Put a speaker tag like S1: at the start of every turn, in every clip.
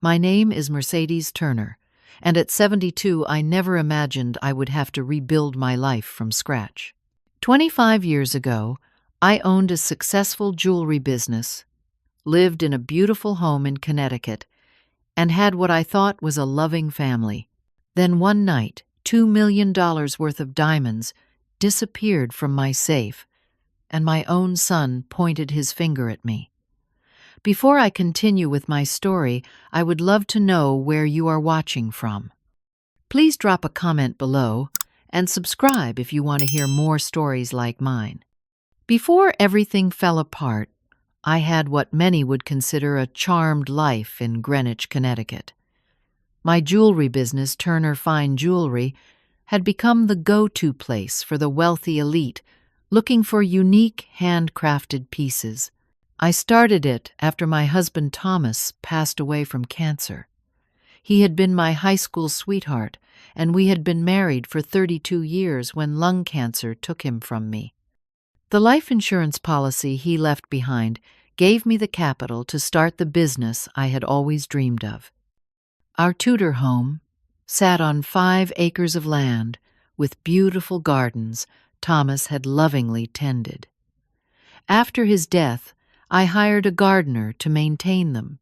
S1: My name is Mercedes Turner, and at 72 I never imagined I would have to rebuild my life from scratch. 25 years ago, I owned a successful jewelry business, lived in a beautiful home in Connecticut, and had what I thought was a loving family. Then one night, $2 million worth of diamonds disappeared from my safe, and my own son pointed his finger at me. Before I continue with my story, I would love to know where you are watching from. Please drop a comment below and subscribe if you want to hear more stories like mine. Before everything fell apart, I had what many would consider a charmed life in Greenwich, Connecticut. My jewelry business, Turner Fine Jewelry, had become the go-to place for the wealthy elite looking for unique, handcrafted pieces. I started it after my husband Thomas passed away from cancer. He had been my high school sweetheart, and we had been married for 32 years when lung cancer took him from me. The life insurance policy he left behind gave me the capital to start the business I had always dreamed of. Our Tudor home sat on 5 acres of land with beautiful gardens Thomas had lovingly tended. After his death, I hired a gardener to maintain them,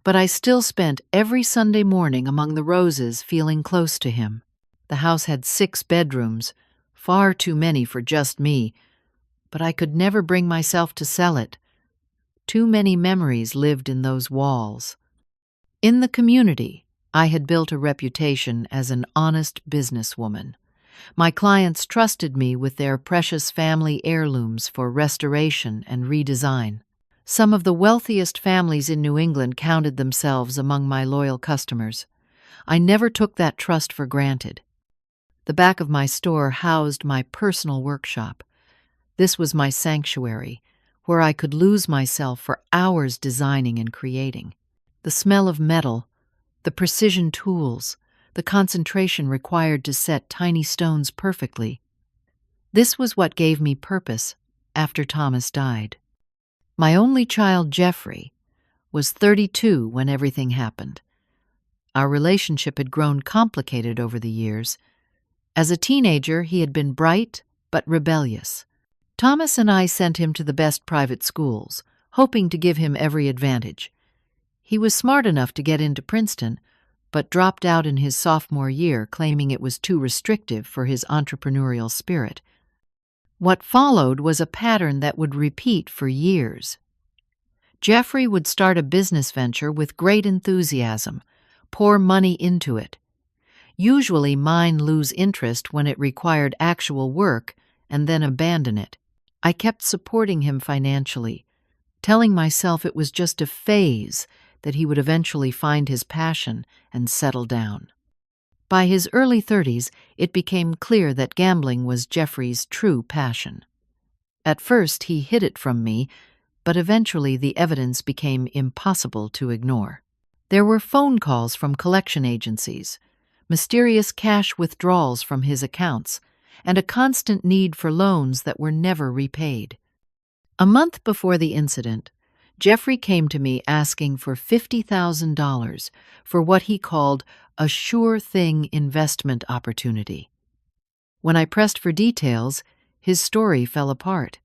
S1: but I still spent every Sunday morning among the roses feeling close to him. The house had 6 bedrooms, far too many for just me, but I could never bring myself to sell it. Too many memories lived in those walls. In the community, I had built a reputation as an honest businesswoman. My clients trusted me with their precious family heirlooms for restoration and redesign. Some of the wealthiest families in New England counted themselves among my loyal customers. I never took that trust for granted. The back of my store housed my personal workshop. This was my sanctuary, where I could lose myself for hours designing and creating. The smell of metal, the precision tools, the concentration required to set tiny stones perfectly. This was what gave me purpose after Thomas died. My only child, Jeffrey, was 32 when everything happened. Our relationship had grown complicated over the years. As a teenager, he had been bright but rebellious. Thomas and I sent him to the best private schools, hoping to give him every advantage. He was smart enough to get into Princeton, but dropped out in his sophomore year, claiming it was too restrictive for his entrepreneurial spirit. What followed was a pattern that would repeat for years. Jeffrey would start a business venture with great enthusiasm, pour money into it. Usually mine lose interest when it required actual work and then abandon it. I kept supporting him financially, telling myself it was just a phase, that he would eventually find his passion and settle down. By his early 30s, it became clear that gambling was Jeffrey's true passion. At first, he hid it from me, but eventually the evidence became impossible to ignore. There were phone calls from collection agencies, mysterious cash withdrawals from his accounts, and a constant need for loans that were never repaid. A month before the incident, Jeffrey came to me asking for $50,000 for what he called a sure thing investment opportunity. When I pressed for details, his story fell apart.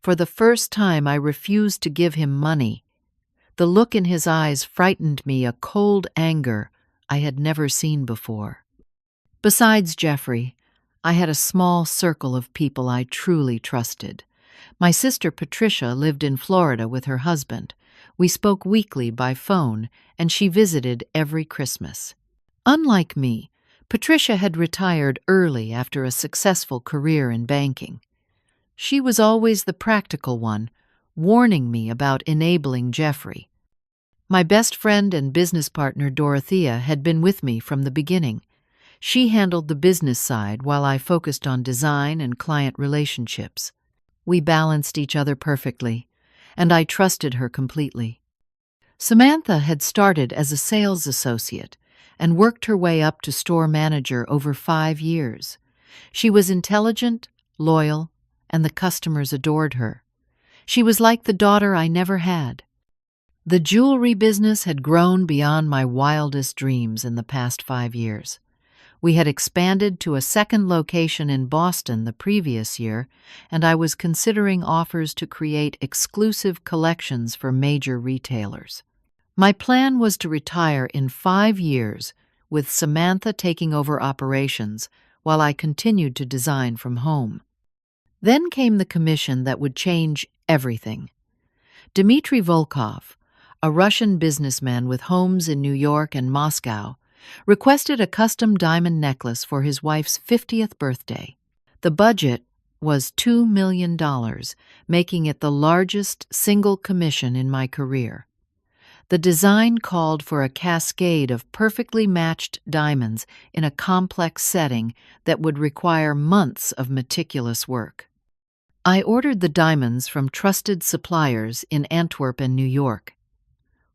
S1: For the first time, I refused to give him money. The look in his eyes frightened me, a cold anger I had never seen before. Besides Jeffrey, I had a small circle of people I truly trusted. My sister Patricia lived in Florida with her husband. We spoke weekly by phone, and she visited every Christmas. Unlike me, Patricia had retired early after a successful career in banking. She was always the practical one, warning me about enabling Jeffrey. My best friend and business partner Dorothea had been with me from the beginning. She handled the business side while I focused on design and client relationships. We balanced each other perfectly, and I trusted her completely. Samantha had started as a sales associate and worked her way up to store manager over 5 years. She was intelligent, loyal, and the customers adored her. She was like the daughter I never had. The jewelry business had grown beyond my wildest dreams in the past 5 years. We had expanded to a second location in Boston the previous year, and I was considering offers to create exclusive collections for major retailers. My plan was to retire in 5 years, with Samantha taking over operations while I continued to design from home. Then came the commission that would change everything. Dmitry Volkov, a Russian businessman with homes in New York and Moscow, requested a custom diamond necklace for his wife's 50th birthday. The budget was $2 million, making it the largest single commission in my career. The design called for a cascade of perfectly matched diamonds in a complex setting that would require months of meticulous work. I ordered the diamonds from trusted suppliers in Antwerp and New York.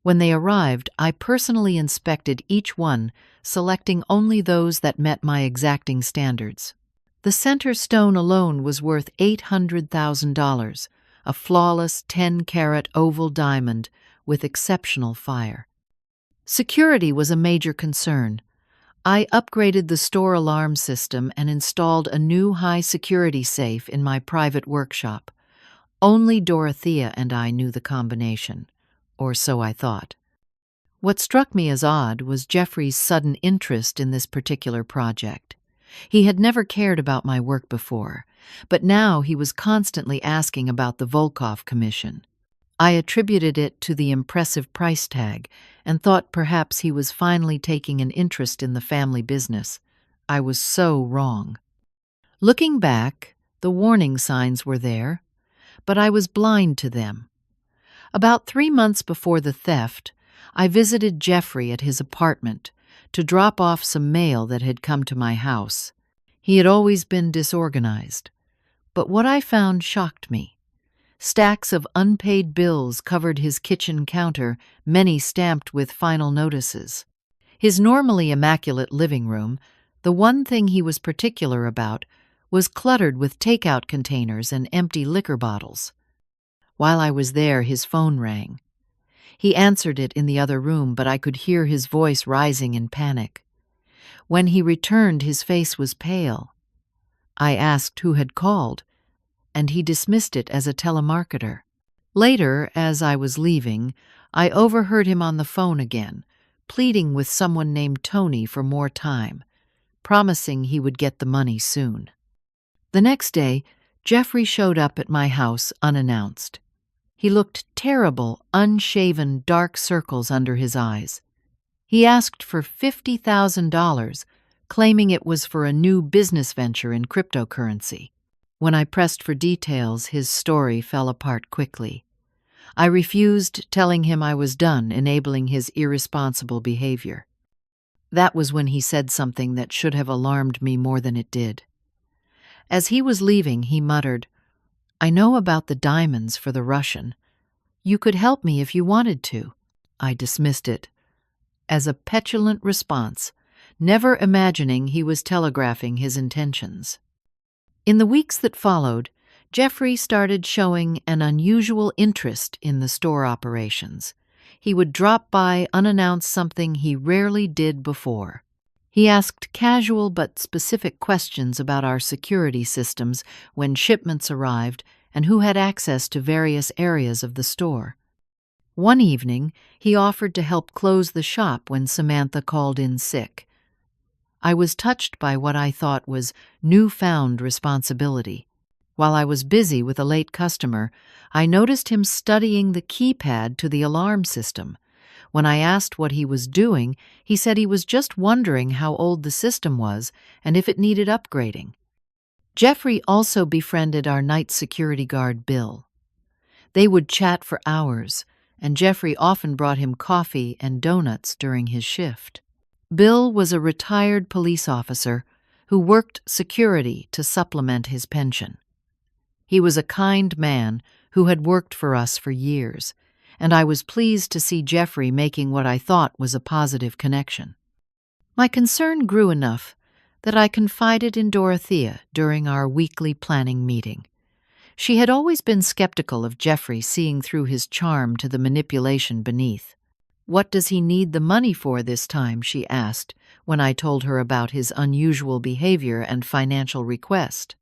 S1: When they arrived, I personally inspected each one, selecting only those that met my exacting standards. The center stone alone was worth $800,000, a flawless 10-carat oval diamond with exceptional fire. Security was a major concern. I upgraded the store alarm system and installed a new high-security safe in my private workshop. Only Dorothea and I knew the combination, or so I thought. What struck me as odd was Jeffrey's sudden interest in this particular project. He had never cared about my work before, but now he was constantly asking about the Volkov commission. I attributed it to the impressive price tag and thought perhaps he was finally taking an interest in the family business. I was so wrong. Looking back, the warning signs were there, but I was blind to them. About 3 months before the theft, I visited Jeffrey at his apartment to drop off some mail that had come to my house. He had always been disorganized, but what I found shocked me. Stacks of unpaid bills covered his kitchen counter, many stamped with final notices. His normally immaculate living room, the one thing he was particular about, was cluttered with takeout containers and empty liquor bottles. While I was there, his phone rang. He answered it in the other room, but I could hear his voice rising in panic. When he returned, his face was pale. I asked who had called, and he dismissed it as a telemarketer. Later, as I was leaving, I overheard him on the phone again, pleading with someone named Tony for more time, promising he would get the money soon. The next day, Jeffrey showed up at my house unannounced. He looked terrible, unshaven, dark circles under his eyes. He asked for $50,000, claiming it was for a new business venture in cryptocurrency. When I pressed for details, his story fell apart quickly. I refused, telling him I was done enabling his irresponsible behavior. That was when he said something that should have alarmed me more than it did. As he was leaving, he muttered, "I know about the diamonds for the Russian. You could help me if you wanted to." I dismissed it as a petulant response, never imagining he was telegraphing his intentions. In the weeks that followed, Jeffrey started showing an unusual interest in the store operations. He would drop by unannounced, something he rarely did before. He asked casual but specific questions about our security systems when shipments arrived and who had access to various areas of the store. One evening, he offered to help close the shop when Samantha called in sick. I was touched by what I thought was newfound responsibility. While I was busy with a late customer, I noticed him studying the keypad to the alarm system. When I asked what he was doing, he said he was just wondering how old the system was and if it needed upgrading. Jeffrey also befriended our night security guard, Bill. They would chat for hours, and Jeffrey often brought him coffee and donuts during his shift. Bill was a retired police officer who worked security to supplement his pension. He was a kind man who had worked for us for years, and I was pleased to see Jeffrey making what I thought was a positive connection. My concern grew enough that I confided in Dorothea during our weekly planning meeting. She had always been skeptical of Jeffrey, seeing through his charm to the manipulation beneath. "What does he need the money for this time?" she asked when I told her about his unusual behavior and financial request.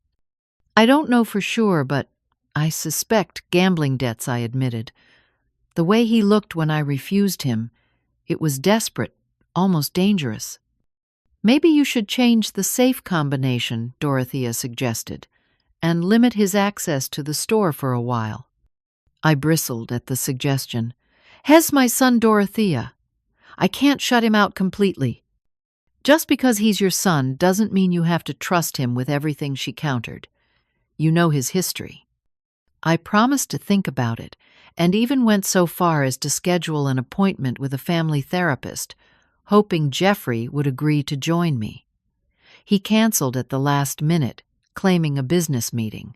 S1: "I don't know for sure, but I suspect gambling debts," I admitted. "The way he looked when I refused him, it was desperate, almost dangerous." "Maybe you should change the safe combination," Dorothea suggested, "and limit his access to the store for a while." I bristled at the suggestion. "Hez my son Dorothea. I can't shut him out completely." "Just because he's your son doesn't mean you have to trust him with everything," she countered. "You know his history." I promised to think about it, and even went so far as to schedule an appointment with a family therapist, hoping Jeffrey would agree to join me. He canceled at the last minute, claiming a business meeting.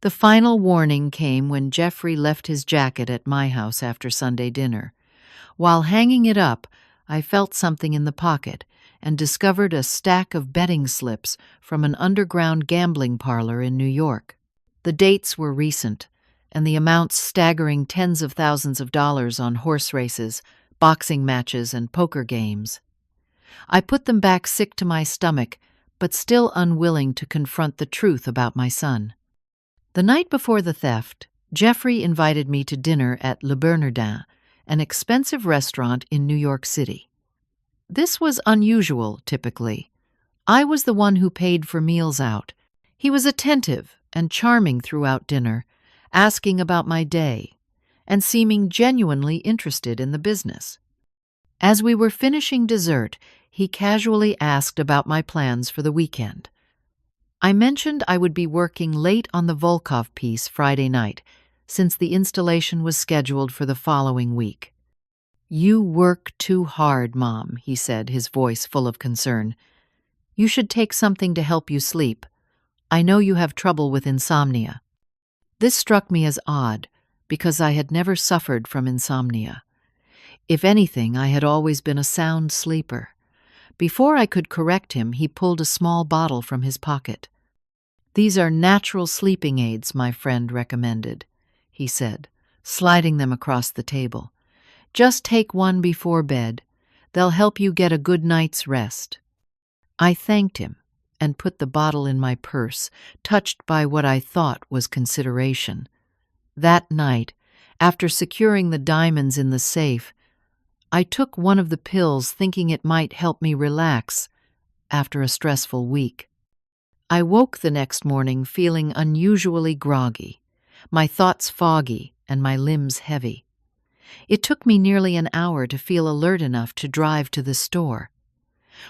S1: The final warning came when Jeffrey left his jacket at my house after Sunday dinner. While hanging it up, I felt something in the pocket and discovered a stack of betting slips from an underground gambling parlor in New York. The dates were recent, and the amounts staggering tens of thousands of dollars on horse races, boxing matches, and poker games. I put them back sick to my stomach, but still unwilling to confront the truth about my son. The night before the theft, Jeffrey invited me to dinner at Le Bernardin, an expensive restaurant in New York City. This was unusual, typically. I was the one who paid for meals out. He was attentive and charming throughout dinner, asking about my day, and seeming genuinely interested in the business. As we were finishing dessert, he casually asked about my plans for the weekend. I mentioned I would be working late on the Volkov piece Friday night, since the installation was scheduled for the following week. "You work too hard, Mom," he said, his voice full of concern. "You should take something to help you sleep. I know you have trouble with insomnia." This struck me as odd, because I had never suffered from insomnia. If anything, I had always been a sound sleeper. Before I could correct him, he pulled a small bottle from his pocket. "These are natural sleeping aids my friend recommended," he said, sliding them across the table. "Just take one before bed. They'll help you get a good night's rest." I thanked him and put the bottle in my purse, touched by what I thought was consideration. That night, after securing the diamonds in the safe, I took one of the pills thinking it might help me relax after a stressful week. I woke the next morning feeling unusually groggy, my thoughts foggy and my limbs heavy. It took me nearly an hour to feel alert enough to drive to the store.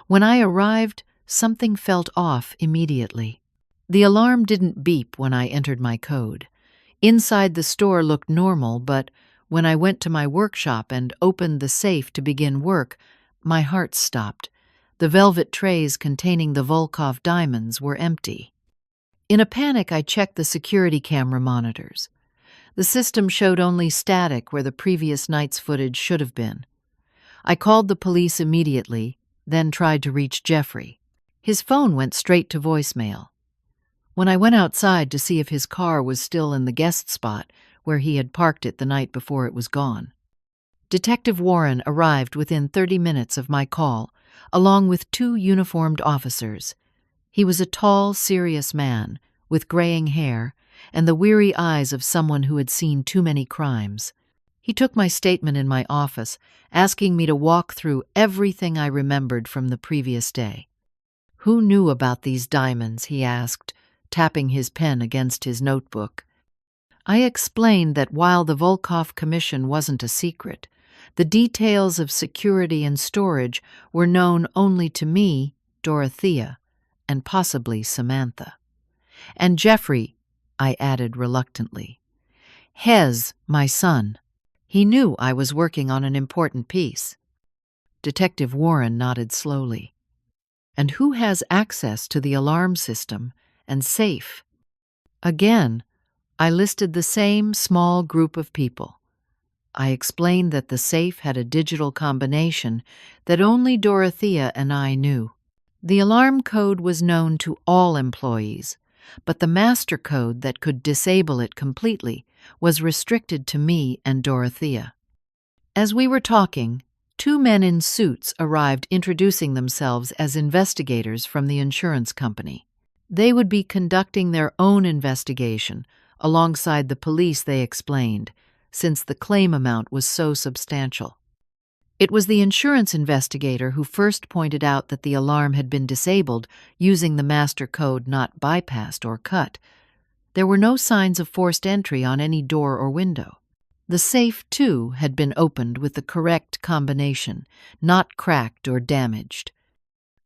S1: When I arrived, something felt off immediately. The alarm didn't beep when I entered my code. Inside the store looked normal, but when I went to my workshop and opened the safe to begin work, my heart stopped. The velvet trays containing the Volkov diamonds were empty. In a panic, I checked the security camera monitors. The system showed only static where the previous night's footage should have been. I called the police immediately, then tried to reach Jeffrey. His phone went straight to voicemail. When I went outside to see if his car was still in the guest spot where he had parked it the night before it was gone. Detective Warren arrived within 30 minutes of my call, along with 2 uniformed officers. He was a tall, serious man, with graying hair and the weary eyes of someone who had seen too many crimes. He took my statement in my office, asking me to walk through everything I remembered from the previous day. "Who knew about these diamonds?" he asked, tapping his pen against his notebook. I explained that while the Volkov commission wasn't a secret, the details of security and storage were known only to me, Dorothea, and possibly Samantha. "And Jeffrey," I added reluctantly. "Hez, my son. He knew I was working on an important piece." Detective Warren nodded slowly. "And who has access to the alarm system and safe?" Again, I listed the same small group of people. I explained that the safe had a digital combination that only Dorothea and I knew. The alarm code was known to all employees, but the master code that could disable it completely was restricted to me and Dorothea. As we were talking, two men in suits arrived introducing themselves as investigators from the insurance company. They would be conducting their own investigation alongside the police, they explained, since the claim amount was so substantial. It was the insurance investigator who first pointed out that the alarm had been disabled using the master code not bypassed or cut. There were no signs of forced entry on any door or window. The safe, too, had been opened with the correct combination, not cracked or damaged.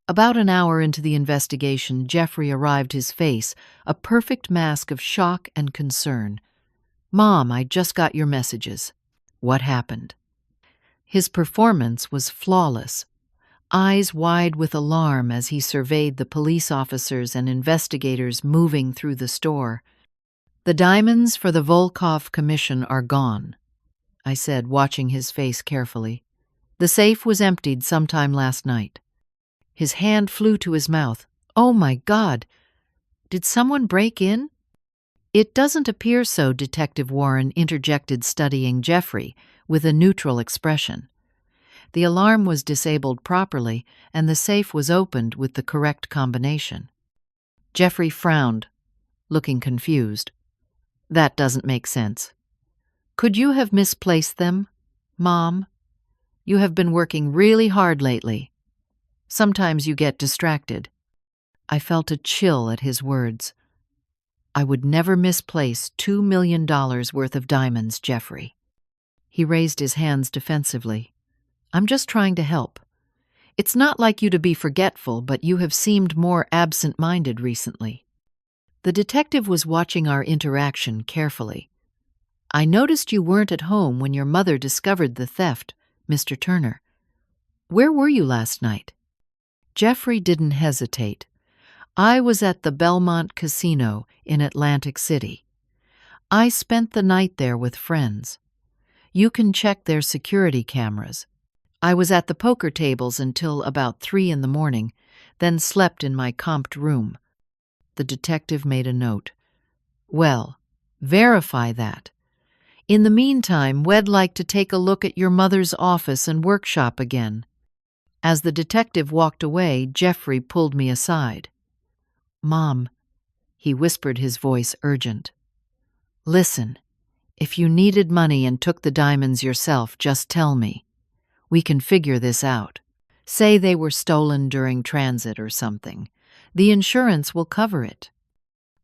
S1: About an hour into the investigation, Jeffrey arrived, his face a perfect mask of shock and concern. "Mom, I just got your messages." "What happened?" His performance was flawless, eyes wide with alarm as he surveyed the police officers and investigators moving through the store. "The diamonds for the Volkov commission are gone," I said, watching his face carefully. "The safe was emptied sometime last night." His hand flew to his mouth. "Oh my God! Did someone break in?" "It doesn't appear so," Detective Warren interjected, studying Jeffrey with a neutral expression. "The alarm was disabled properly, and the safe was opened with the correct combination." Jeffrey frowned, looking confused. "That doesn't make sense. Could you have misplaced them, Mom? You have been working really hard lately. Sometimes you get distracted." I felt a chill at his words. "I would never misplace $2 million worth of diamonds, Jeffrey." He raised his hands defensively. "I'm just trying to help. It's not like you to be forgetful, but you have seemed more absent-minded recently." The detective was watching our interaction carefully. "I noticed you weren't at home when your mother discovered the theft, Mr. Turner. Where were you last night?" Jeffrey didn't hesitate. "I was at the Belmont Casino in Atlantic City. I spent the night there with friends. You can check their security cameras. I was at the poker tables until about 3 in the morning, then slept in my comped room." The detective made a note. "Well, verify that. In the meantime, we'd like to take a look at your mother's office and workshop again." As the detective walked away, Jeffrey pulled me aside. "Mom," he whispered, his voice urgent. "Listen, if you needed money and took the diamonds yourself, just tell me. We can figure this out. Say they were stolen during transit or something. The insurance will cover it."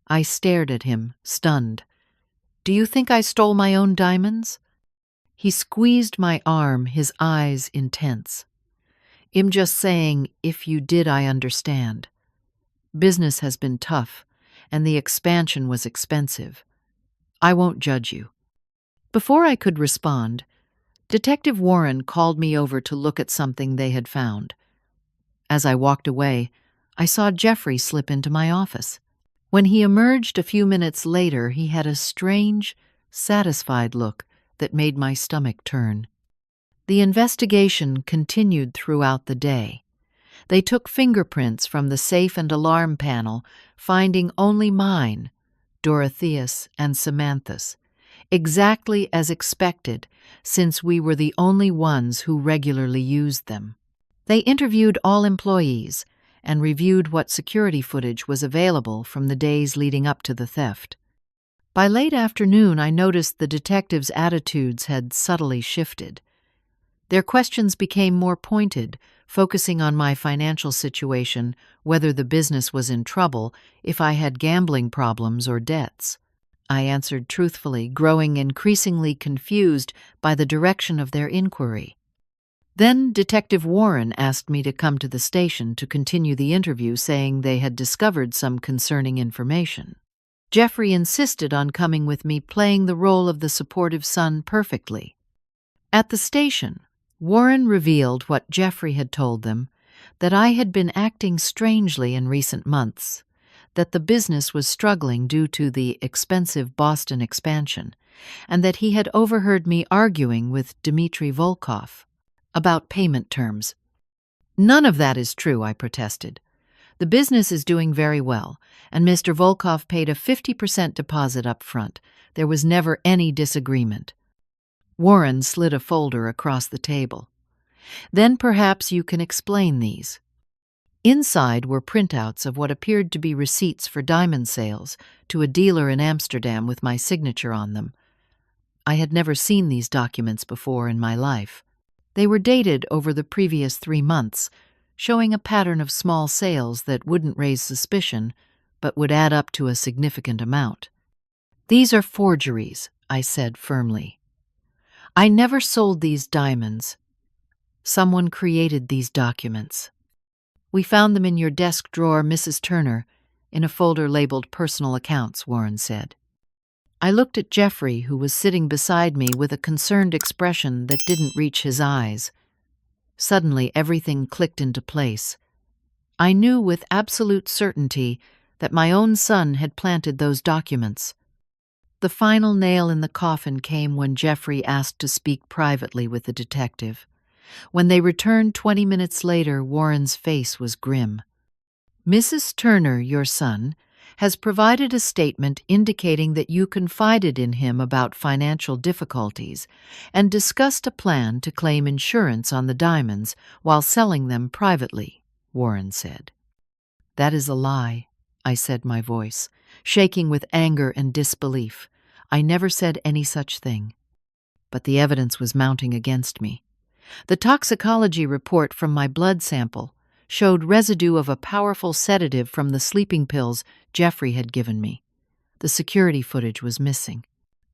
S1: I stared at him, stunned. "Do you think I stole my own diamonds?" He squeezed my arm, his eyes intense. "I'm just saying, if you did, I understand. Business has been tough, and the expansion was expensive. I won't judge you." Before I could respond, Detective Warren called me over to look at something they had found. As I walked away, I saw Jeffrey slip into my office. When he emerged a few minutes later, he had a strange, satisfied look that made my stomach turn. The investigation continued throughout the day. They took fingerprints from the safe and alarm panel, finding only mine, Dorothea's, and Samantha's, exactly as expected, since we were the only ones who regularly used them. They interviewed all employees and reviewed what security footage was available from the days leading up to the theft. By late afternoon, I noticed the detectives' attitudes had subtly shifted. Their questions became more pointed, focusing on my financial situation, whether the business was in trouble, if I had gambling problems or debts. I answered truthfully, growing increasingly confused by the direction of their inquiry. Then Detective Warren asked me to come to the station to continue the interview, saying they had discovered some concerning information. Jeffrey insisted on coming with me, playing the role of the supportive son perfectly. At the station, Warren revealed what Jeffrey had told them, that I had been acting strangely in recent months, that the business was struggling due to the expensive Boston expansion, and that he had overheard me arguing with Dmitry Volkov about payment terms. "None of that is true," I protested. The business is doing very well, and Mr. Volkov paid a 50% deposit up front. There was never any disagreement. Warren slid a folder across the table. Then perhaps you can explain these. Inside were printouts of what appeared to be receipts for diamond sales to a dealer in Amsterdam with my signature on them. I had never seen these documents before in my life. They were dated over the previous 3 months, showing a pattern of small sales that wouldn't raise suspicion, but would add up to a significant amount. "These are forgeries," I said firmly. "I never sold these diamonds. Someone created these documents. We found them in your desk drawer, Mrs. Turner, in a folder labeled Personal Accounts," Warren said. I looked at Jeffrey, who was sitting beside me with a concerned expression that didn't reach his eyes. Suddenly, everything clicked into place. I knew with absolute certainty that my own son had planted those documents. The final nail in the coffin came when Jeffrey asked to speak privately with the detective. When they returned 20 minutes later, Warren's face was grim. "Mrs. Turner, your son, has provided a statement indicating that you confided in him about financial difficulties and discussed a plan to claim insurance on the diamonds while selling them privately," Warren said. "That is a lie," I said, my voice shaking with anger and disbelief. "I never said any such thing." But the evidence was mounting against me. The toxicology report from my blood sample showed residue of a powerful sedative from the sleeping pills Jeffrey had given me. The security footage was missing.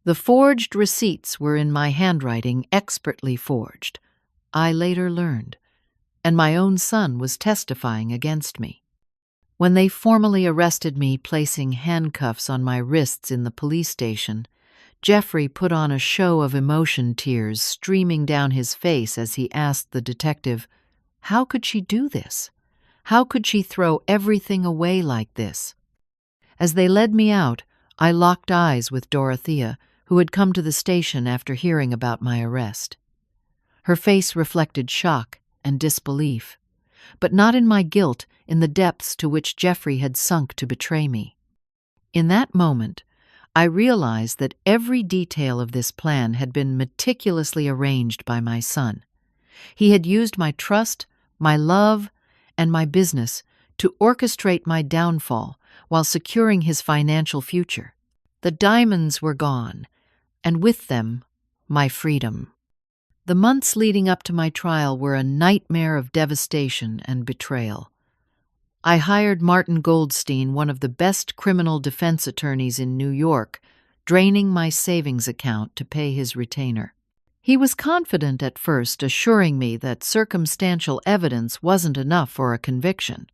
S1: The forged receipts were in my handwriting, expertly forged, I later learned, and my own son was testifying against me. When they formally arrested me, placing handcuffs on my wrists in the police station, Jeffrey put on a show of emotion, tears streaming down his face as he asked the detective, "How could she do this? How could she throw everything away like this?" As they led me out, I locked eyes with Dorothea, who had come to the station after hearing about my arrest. Her face reflected shock and disbelief, but not in my guilt, in the depths to which Jeffrey had sunk to betray me. In that moment, I realized that every detail of this plan had been meticulously arranged by my son. He had used my trust, my love, and my business to orchestrate my downfall while securing his financial future. The diamonds were gone, and with them, my freedom. The months leading up to my trial were a nightmare of devastation and betrayal. I hired Martin Goldstein, one of the best criminal defense attorneys in New York, draining my savings account to pay his retainer. He was confident at first, assuring me that circumstantial evidence wasn't enough for a conviction.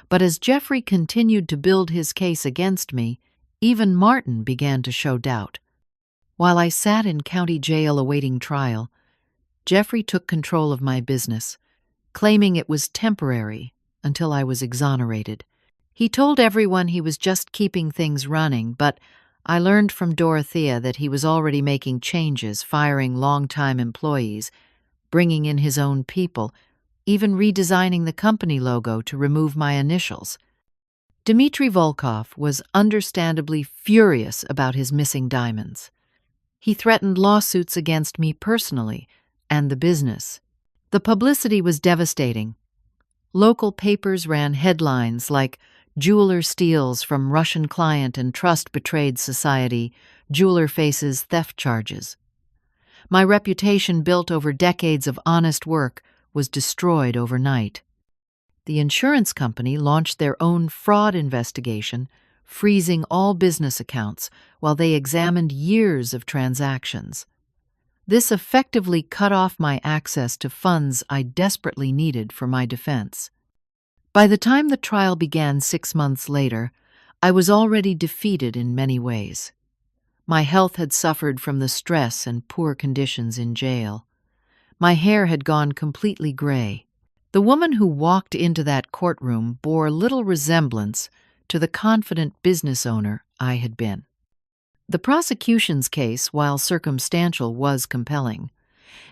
S1: But as Jeffrey continued to build his case against me, even Martin began to show doubt. While I sat in county jail awaiting trial, Jeffrey took control of my business, claiming it was temporary until I was exonerated. He told everyone he was just keeping things running, but I learned from Dorothea that he was already making changes, firing longtime employees, bringing in his own people, even redesigning the company logo to remove my initials. Dmitry Volkov was understandably furious about his missing diamonds. He threatened lawsuits against me personally and the business. The publicity was devastating. Local papers ran headlines like "Jeweler Steals from Russian Client and Trust Betrayed Society, Jeweler Faces Theft Charges." My reputation, built over decades of honest work, was destroyed overnight. The insurance company launched their own fraud investigation, freezing all business accounts while they examined years of transactions. This effectively cut off my access to funds I desperately needed for my defense. By the time the trial began 6 months later, I was already defeated in many ways. My health had suffered from the stress and poor conditions in jail. My hair had gone completely gray. The woman who walked into that courtroom bore little resemblance to the confident business owner I had been. The prosecution's case, while circumstantial, was compelling.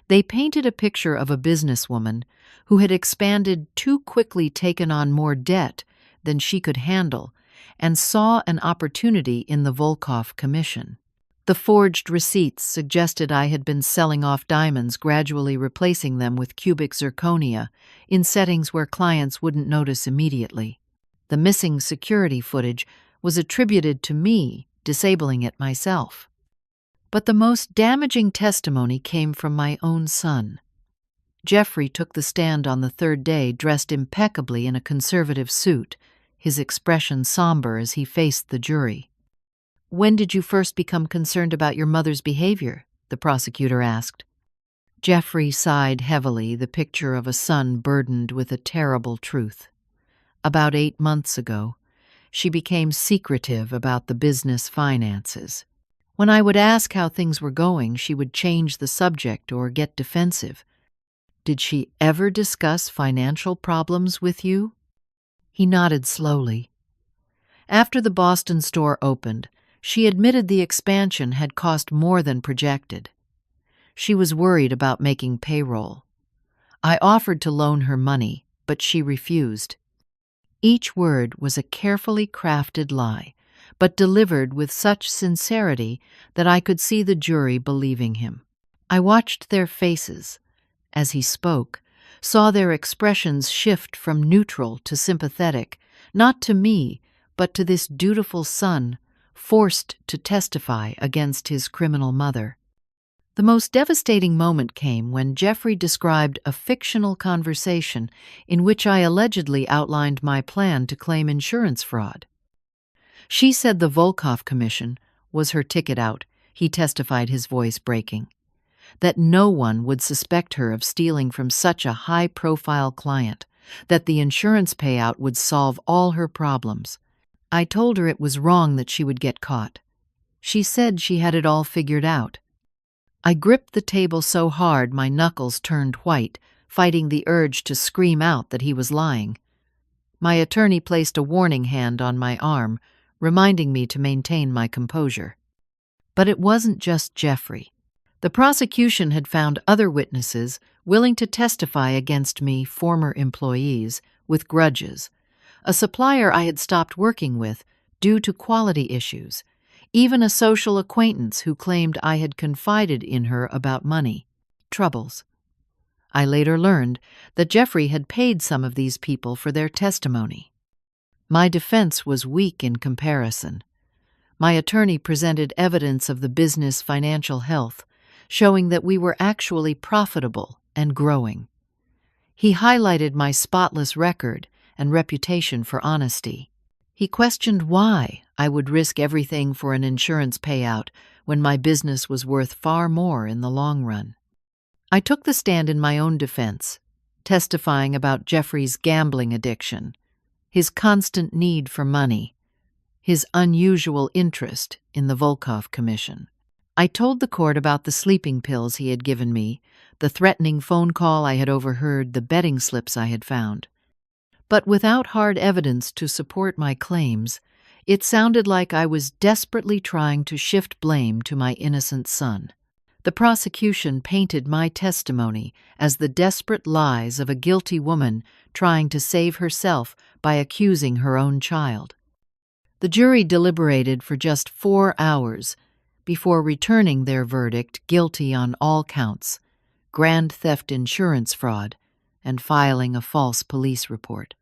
S1: They painted a picture of a businesswoman who had expanded too quickly, taken on more debt, than she could handle and saw an opportunity in the Volkov Commission. The forged receipts suggested I had been selling off diamonds, gradually replacing them with cubic zirconia in settings where clients wouldn't notice immediately. The missing security footage was attributed to me disabling it myself. But the most damaging testimony came from my own son. Jeffrey took the stand on the third day dressed impeccably in a conservative suit, his expression somber as he faced the jury. "When did you first become concerned about your mother's behavior?" the prosecutor asked. Jeffrey sighed heavily, the picture of a son burdened with a terrible truth. "About 8 months ago, she became secretive about the business finances. When I would ask how things were going, she would change the subject or get defensive." "Did she ever discuss financial problems with you?" He nodded slowly. "After the Boston store opened, she admitted the expansion had cost more than projected. She was worried about making payroll. I offered to loan her money, but she refused." Each word was a carefully crafted lie, but delivered with such sincerity that I could see the jury believing him. I watched their faces as he spoke, saw their expressions shift from neutral to sympathetic, not to me, but to this dutiful son, forced to testify against his criminal mother. The most devastating moment came when Jeffrey described a fictional conversation in which I allegedly outlined my plan to claim insurance fraud. "She said the Volkov Commission was her ticket out," he testified, his voice breaking. "That no one would suspect her of stealing from such a high-profile client, that the insurance payout would solve all her problems. I told her it was wrong that she would get caught. She said she had it all figured out." I gripped the table so hard my knuckles turned white, fighting the urge to scream out that he was lying. My attorney placed a warning hand on my arm, reminding me to maintain my composure. But it wasn't just Jeffrey. The prosecution had found other witnesses willing to testify against me, former employees, with grudges, a supplier I had stopped working with due to quality issues, even a social acquaintance who claimed I had confided in her about money troubles. I later learned that Jeffrey had paid some of these people for their testimony. My defense was weak in comparison. My attorney presented evidence of the business financial health, showing that we were actually profitable and growing. He highlighted my spotless record and reputation for honesty. He questioned why I would risk everything for an insurance payout when my business was worth far more in the long run. I took the stand in my own defense, testifying about Jeffrey's gambling addiction, his constant need for money, his unusual interest in the Volkov Commission. I told the court about the sleeping pills he had given me, the threatening phone call I had overheard, the betting slips I had found. But without hard evidence to support my claims, it sounded like I was desperately trying to shift blame to my innocent son. The prosecution painted my testimony as the desperate lies of a guilty woman trying to save herself by accusing her own child. The jury deliberated for just 4 hours before returning their verdict guilty on all counts, grand theft insurance fraud, and filing a false police report.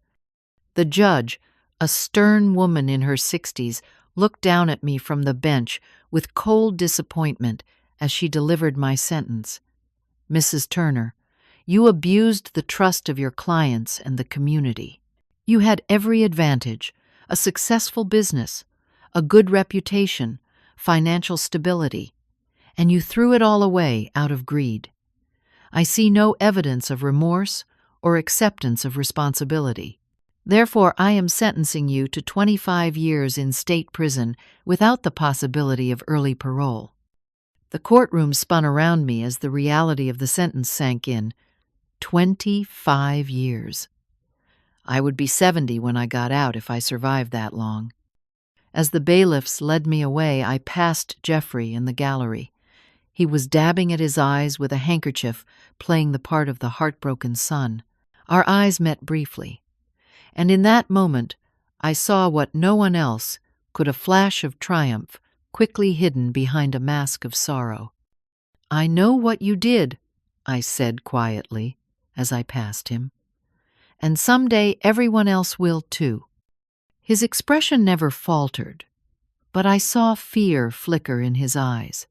S1: The judge, a stern woman in her 60s, looked down at me from the bench with cold disappointment as she delivered my sentence. "Mrs. Turner, you abused the trust of your clients and the community. You had every advantage: a successful business, a good reputation, financial stability, and you threw it all away out of greed. I see no evidence of remorse or acceptance of responsibility. Therefore, I am sentencing you to 25 years in state prison without the possibility of early parole." The courtroom spun around me as the reality of the sentence sank in. 25 years. I would be 70 when I got out if I survived that long. As the bailiffs led me away, I passed Jeffrey in the gallery. He was dabbing at his eyes with a handkerchief, playing the part of the heartbroken son. Our eyes met briefly, and in that moment I saw what no one else could, a flash of triumph quickly hidden behind a mask of sorrow. "I know what you did," I said quietly as I passed him, "and someday everyone else will too." His expression never faltered, but I saw fear flicker in his eyes.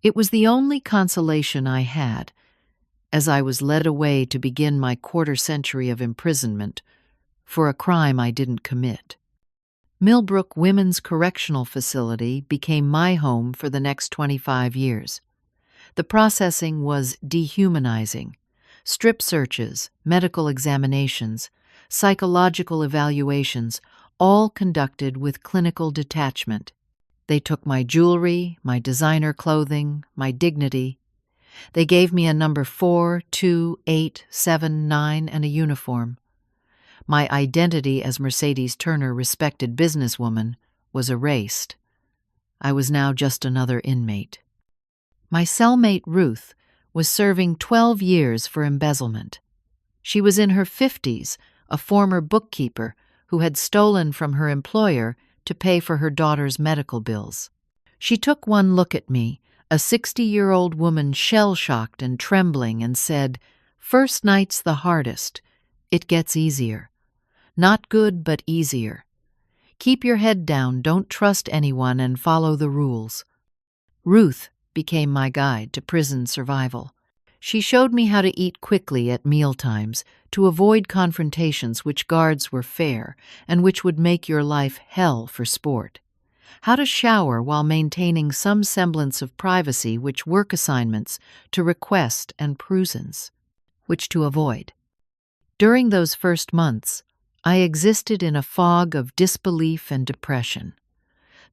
S1: It was the only consolation I had as I was led away to begin my quarter-century of imprisonment for a crime I didn't commit. Millbrook Women's Correctional Facility became my home for the next 25 years. The processing was dehumanizing. Strip searches, medical examinations, psychological evaluations, all conducted with clinical detachment. They took my jewelry, my designer clothing, my dignity. They gave me a number 4, 2, 8, 7, 9, and a uniform. My identity as Mercedes Turner, respected businesswoman, was erased. I was now just another inmate. My cellmate Ruth was serving 12 years for embezzlement. She was in her 50s, a former bookkeeper who had stolen from her employer to pay for her daughter's medical bills. She took one look at me, a 60-year-old woman shell-shocked and trembling, and said, "First night's the hardest. It gets easier. Not good, but easier. Keep your head down, don't trust anyone, and follow the rules." Ruth became my guide to prison survival. She showed me how to eat quickly at mealtimes, to avoid confrontations which guards were fair and which would make your life hell for sport. How to shower while maintaining some semblance of privacy, which work assignments to request, and prisons which to avoid. During those first months, I existed in a fog of disbelief and depression.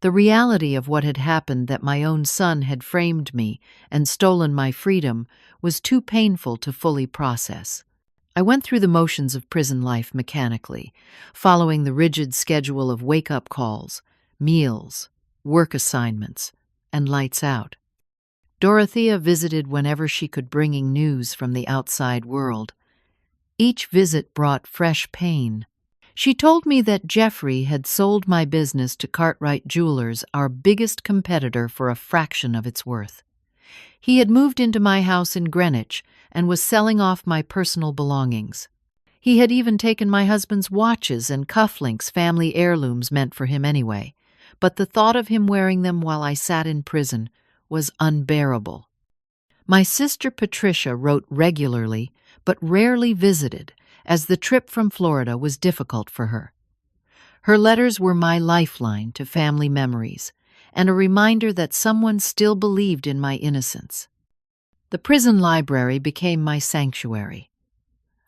S1: The reality of what had happened, that my own son had framed me and stolen my freedom, was too painful to fully process. I went through the motions of prison life mechanically, following the rigid schedule of wake-up calls, meals, work assignments, and lights out. Dorothea visited whenever she could, bringing news from the outside world. Each visit brought fresh pain. She told me that Jeffrey had sold my business to Cartwright Jewelers, our biggest competitor, for a fraction of its worth. He had moved into my house in Greenwich and was selling off my personal belongings. He had even taken my husband's watches and cufflinks, family heirlooms meant for him anyway, but the thought of him wearing them while I sat in prison was unbearable. My sister Patricia wrote regularly, but rarely visited, as the trip from Florida was difficult for her. Her letters were my lifeline to family memories, and a reminder that someone still believed in my innocence. The prison library became my sanctuary.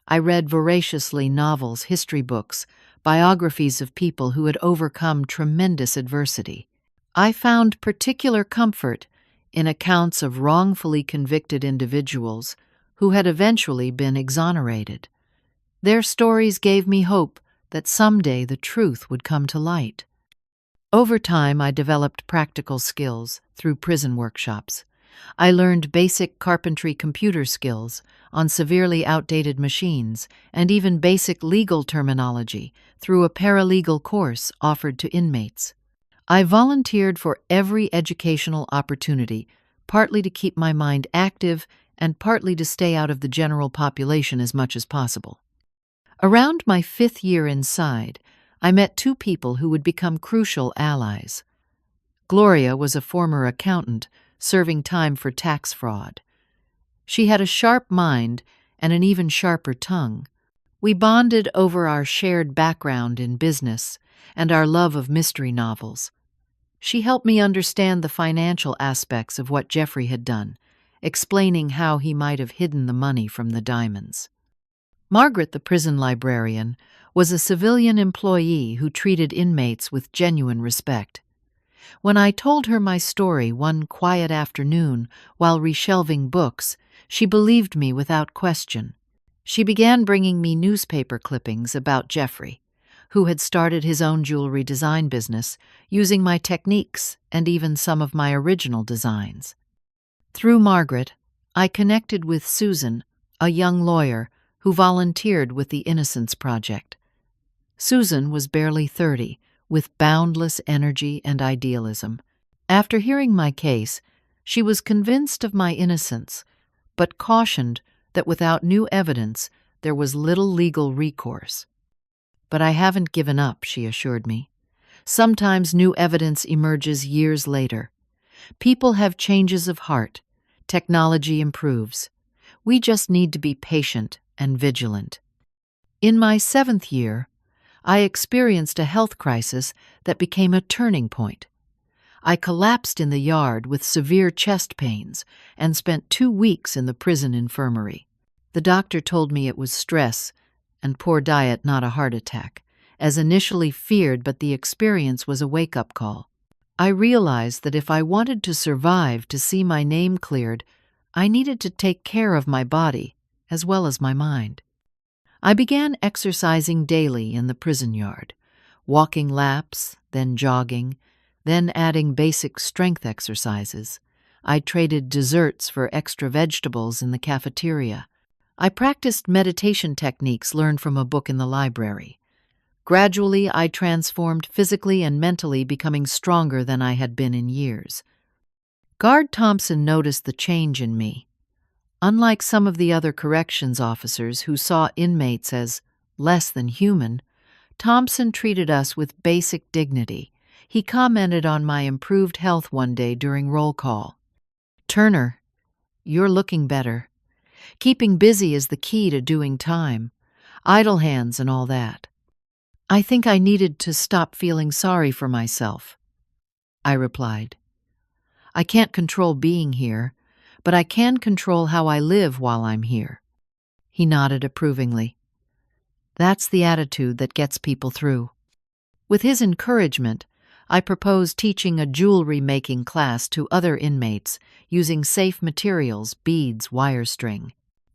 S1: I read voraciously novels, history books, biographies of people who had overcome tremendous adversity. I found particular comfort in accounts of wrongfully convicted individuals who had eventually been exonerated. Their stories gave me hope that someday the truth would come to light. Over time, I developed practical skills through prison workshops. I learned basic carpentry computer skills on severely outdated machines, and even basic legal terminology through a paralegal course offered to inmates. I volunteered for every educational opportunity, partly to keep my mind active and partly to stay out of the general population as much as possible. Around my 5th year inside, I met 2 people who would become crucial allies. Gloria was a former accountant serving time for tax fraud. She had a sharp mind and an even sharper tongue. We bonded over our shared background in business and our love of mystery novels. She helped me understand the financial aspects of what Jeffrey had done, explaining how he might have hidden the money from the diamonds. Margaret, the prison librarian, was a civilian employee who treated inmates with genuine respect. When I told her my story one quiet afternoon while reshelving books, she believed me without question. She began bringing me newspaper clippings about Jeffrey, who had started his own jewelry design business using my techniques and even some of my original designs. Through Margaret, I connected with Susan, a young lawyer who volunteered with the Innocence Project. Susan was barely 30, with boundless energy and idealism. After hearing my case, she was convinced of my innocence, but cautioned that without new evidence, there was little legal recourse. "But I haven't given up," she assured me. "Sometimes new evidence emerges years later. People have changes of heart. Technology improves. We just need to be patient and vigilant." In my 7th year, I experienced a health crisis that became a turning point. I collapsed in the yard with severe chest pains and spent 2 weeks in the prison infirmary. The doctor told me it was stress and poor diet, not a heart attack, as initially feared, but the experience was a wake-up call. I realized that if I wanted to survive to see my name cleared, I needed to take care of my body as well as my mind. I began exercising daily in the prison yard, walking laps, then jogging, then adding basic strength exercises. I traded desserts for extra vegetables in the cafeteria. I practiced meditation techniques learned from a book in the library. Gradually, I transformed physically and mentally, becoming stronger than I had been in years. Guard Thompson noticed the change in me. Unlike some of the other corrections officers who saw inmates as less than human, Thompson treated us with basic dignity. He commented on my improved health one day during roll call. "Turner, you're looking better. Keeping busy is the key to doing time. Idle hands and all that." "I think I needed to stop feeling sorry for myself," I replied. "I can't control being here, but I can control how I live while I'm here." He nodded approvingly. "That's the attitude that gets people through." With his encouragement, I proposed teaching a jewelry-making class to other inmates using safe materials, beads, wire string.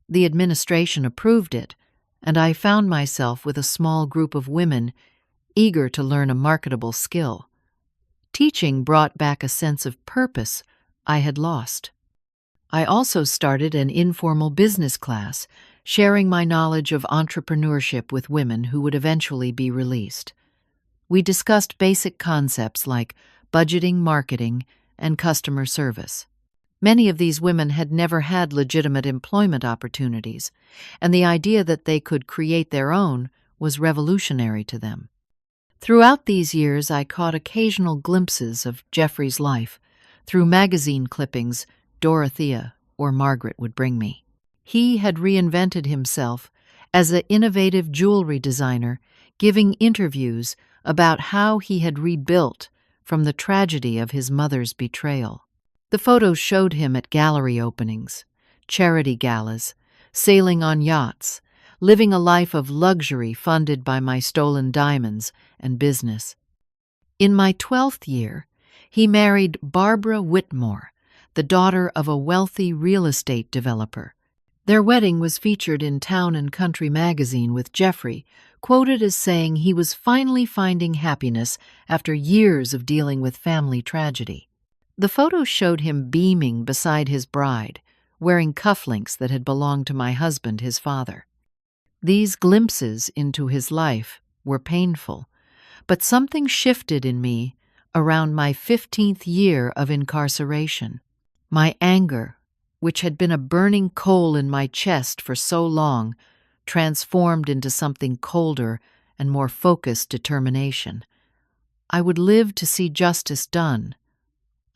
S1: The administration approved it, and I found myself with a small group of women eager to learn a marketable skill. Teaching brought back a sense of purpose I had lost. I also started an informal business class, sharing my knowledge of entrepreneurship with women who would eventually be released. We discussed basic concepts like budgeting, marketing, and customer service. Many of these women had never had legitimate employment opportunities, and the idea that they could create their own was revolutionary to them. Throughout these years, I caught occasional glimpses of Jeffrey's life through magazine clippings Dorothea or Margaret would bring me. He had reinvented himself as an innovative jewelry designer, giving interviews about how he had rebuilt from the tragedy of his mother's betrayal. The photos showed him at gallery openings, charity galas, sailing on yachts, living a life of luxury funded by my stolen diamonds and business. In my 12th year, he married Barbara Whitmore, the daughter of a wealthy real estate developer. Their wedding was featured in Town and Country magazine, with Jeffrey quoted as saying he was finally finding happiness after years of dealing with family tragedy. The photos showed him beaming beside his bride, wearing cufflinks that had belonged to my husband, his father. These glimpses into his life were painful, but something shifted in me around my 15th year of incarceration. My anger, which had been a burning coal in my chest for so long, transformed into something colder and more focused determination. I would live to see justice done.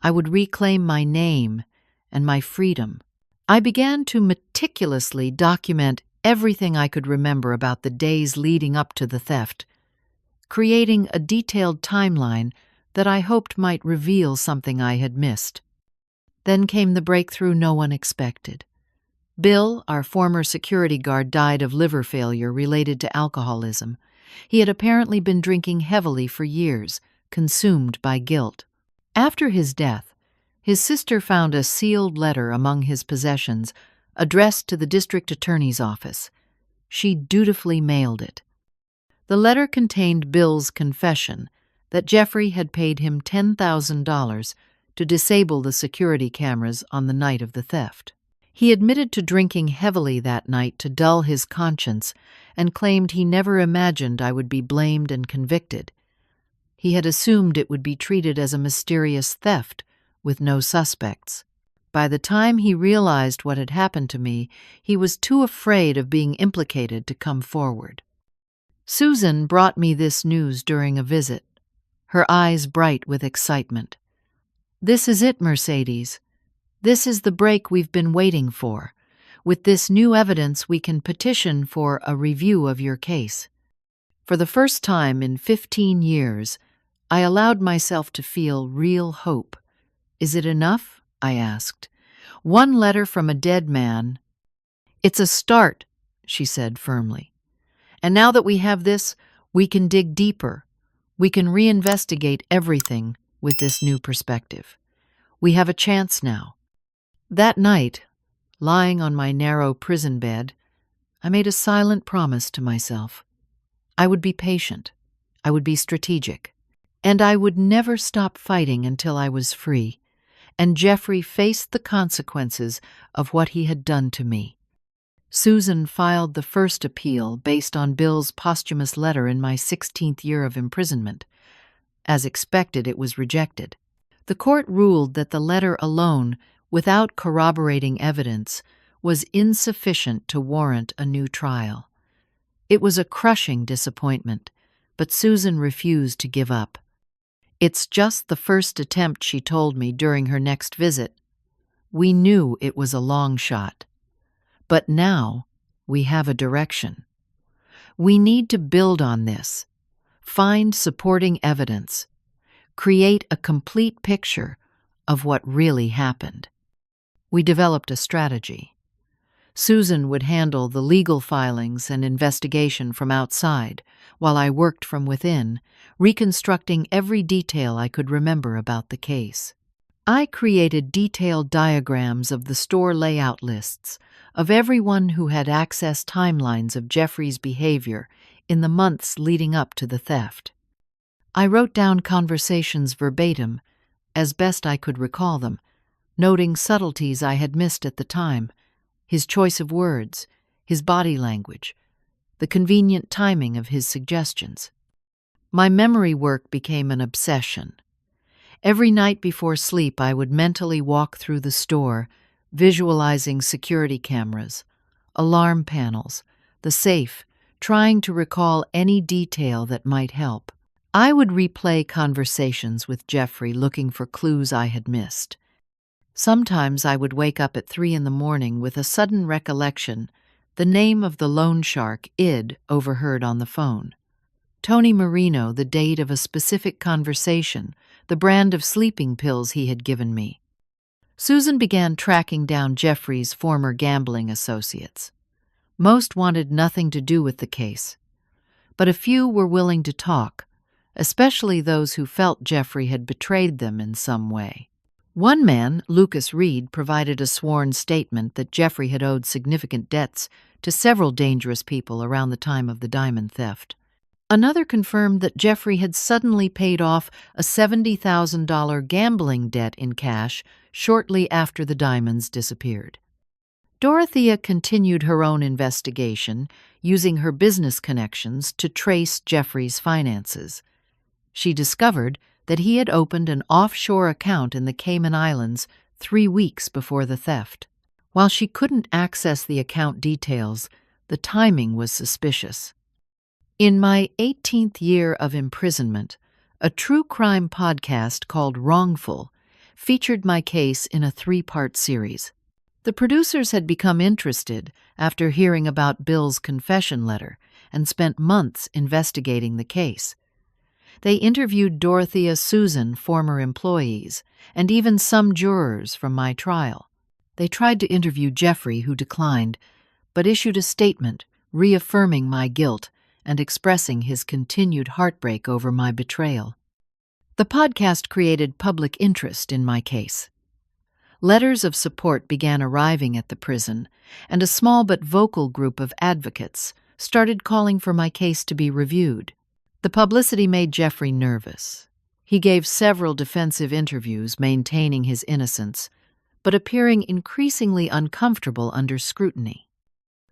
S1: I would reclaim my name and my freedom. I began to meticulously document everything I could remember about the days leading up to the theft, creating a detailed timeline that I hoped might reveal something I had missed. Then came the breakthrough no one expected. Bill, our former security guard, died of liver failure related to alcoholism. He had apparently been drinking heavily for years, consumed by guilt. After his death, his sister found a sealed letter among his possessions, addressed to the district attorney's office. She dutifully mailed it. The letter contained Bill's confession that Jeffrey had paid him $10,000 to disable the security cameras on the night of the theft. He admitted to drinking heavily that night to dull his conscience and claimed he never imagined I would be blamed and convicted. He had assumed it would be treated as a mysterious theft with no suspects. By the time he realized what had happened to me, he was too afraid of being implicated to come forward. Susan brought me this news during a visit, her eyes bright with excitement. "This is it, Mercedes. This is the break we've been waiting for. With this new evidence, we can petition for a review of your case." For the first time in 15 years, I allowed myself to feel real hope. "Is it enough?" I asked. "One letter from a dead man." "It's a start," she said firmly. "And now that we have this, we can dig deeper. We can reinvestigate everything with this new perspective. We have a chance now." That night, lying on my narrow prison bed, I made a silent promise to myself. I would be patient, I would be strategic, and I would never stop fighting until I was free, and Jeffrey faced the consequences of what he had done to me. Susan filed the first appeal based on Bill's posthumous letter in my 16th year of imprisonment. As expected, it was rejected. The court ruled that the letter alone, without corroborating evidence, was insufficient to warrant a new trial. It was a crushing disappointment, but Susan refused to give up. "It's just the first attempt," she told me during her next visit. "We knew it was a long shot. But now we have a direction. We need to build on this, find supporting evidence, create a complete picture of what really happened." We developed a strategy. Susan would handle the legal filings and investigation from outside, while I worked from within, reconstructing every detail I could remember about the case. I created detailed diagrams of the store layout lists of everyone who had access timelines of Jeffrey's behavior in the months leading up to the theft. I wrote down conversations verbatim, as best I could recall them, noting subtleties I had missed at the time, his choice of words, his body language, the convenient timing of his suggestions. My memory work became an obsession. Every night before sleep, I would mentally walk through the store, visualizing security cameras, alarm panels, the safe, trying to recall any detail that might help. I would replay conversations with Jeffrey, looking for clues I had missed. Sometimes I would wake up at 3 a.m. with a sudden recollection, the name of the loan shark Id overheard on the phone. Tony Marino, the date of a specific conversation, the brand of sleeping pills he had given me. Susan began tracking down Jeffrey's former gambling associates. Most wanted nothing to do with the case, but a few were willing to talk, especially those who felt Jeffrey had betrayed them in some way. One man, Lucas Reed, provided a sworn statement that Jeffrey had owed significant debts to several dangerous people around the time of the diamond theft. Another confirmed that Jeffrey had suddenly paid off a $70,000 gambling debt in cash shortly after the diamonds disappeared. Dorothea continued her own investigation, using her business connections to trace Jeffrey's finances. She discovered that he had opened an offshore account in the Cayman Islands 3 weeks before the theft. While she couldn't access the account details, the timing was suspicious. In my 18th year of imprisonment, a true crime podcast called Wrongful featured my case in a 3-part series. The producers had become interested after hearing about Bill's confession letter and spent months investigating the case. They interviewed Dorothea, Susan, former employees, and even some jurors from my trial. They tried to interview Jeffrey, who declined, but issued a statement reaffirming my guilt and expressing his continued heartbreak over my betrayal. The podcast created public interest in my case. Letters of support began arriving at the prison, and a small but vocal group of advocates started calling for my case to be reviewed. The publicity made Jeffrey nervous. He gave several defensive interviews maintaining his innocence, but appearing increasingly uncomfortable under scrutiny.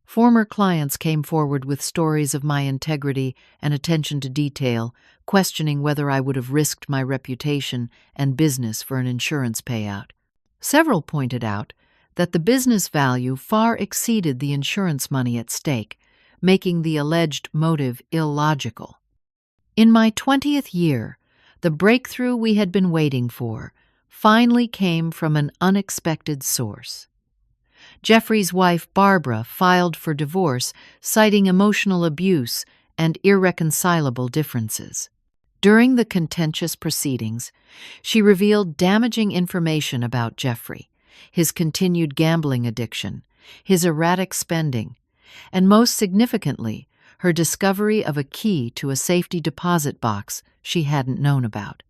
S1: Former clients came forward with stories of my integrity and attention to detail, questioning whether I would have risked my reputation and business for an insurance payout. Several pointed out that the business value far exceeded the insurance money at stake, making the alleged motive illogical. In my 20th year, the breakthrough we had been waiting for finally came from an unexpected source. Jeffrey's wife, Barbara, filed for divorce, citing emotional abuse and irreconcilable differences. During the contentious proceedings, she revealed damaging information about Jeffrey, his continued gambling addiction, his erratic spending, and most significantly, her discovery of a key to a safety deposit box she hadn't known about.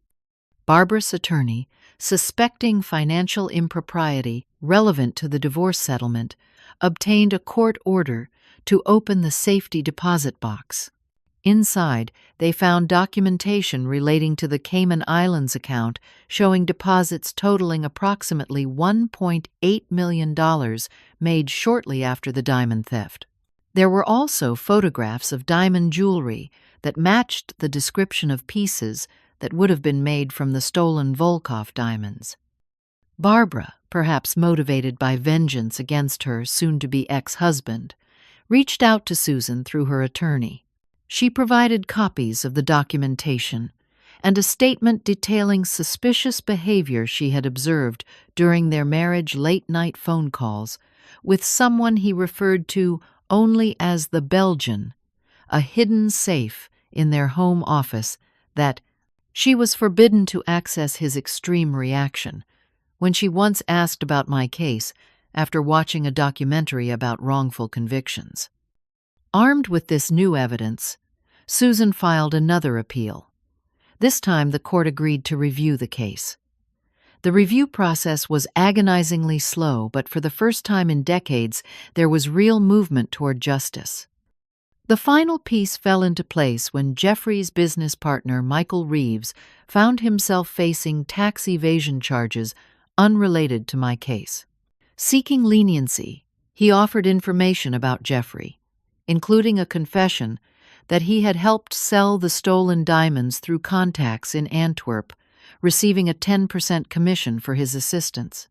S1: Barbara's attorney, suspecting financial impropriety relevant to the divorce settlement, obtained a court order to open the safety deposit box. Inside, they found documentation relating to the Cayman Islands account showing deposits totaling approximately $1.8 million made shortly after the diamond theft. There were also photographs of diamond jewelry that matched the description of pieces that would have been made from the stolen Volkov diamonds. Barbara, perhaps motivated by vengeance against her soon-to-be ex-husband, reached out to Susan through her attorney. She provided copies of the documentation and a statement detailing suspicious behavior she had observed during their marriage late-night phone calls with someone he referred to only as the Belgian, a hidden safe in their home office that she was forbidden to access his extreme reaction when she once asked about my case after watching a documentary about wrongful convictions. Armed with this new evidence, Susan filed another appeal. This time the court agreed to review the case. The review process was agonizingly slow, but for the first time in decades, there was real movement toward justice. The final piece fell into place when Jeffrey's business partner, Michael Reeves, found himself facing tax evasion charges unrelated to my case. Seeking leniency, he offered information about Jeffrey, including a confession that he had helped sell the stolen diamonds through contacts in Antwerp, receiving a 10% commission for his assistance.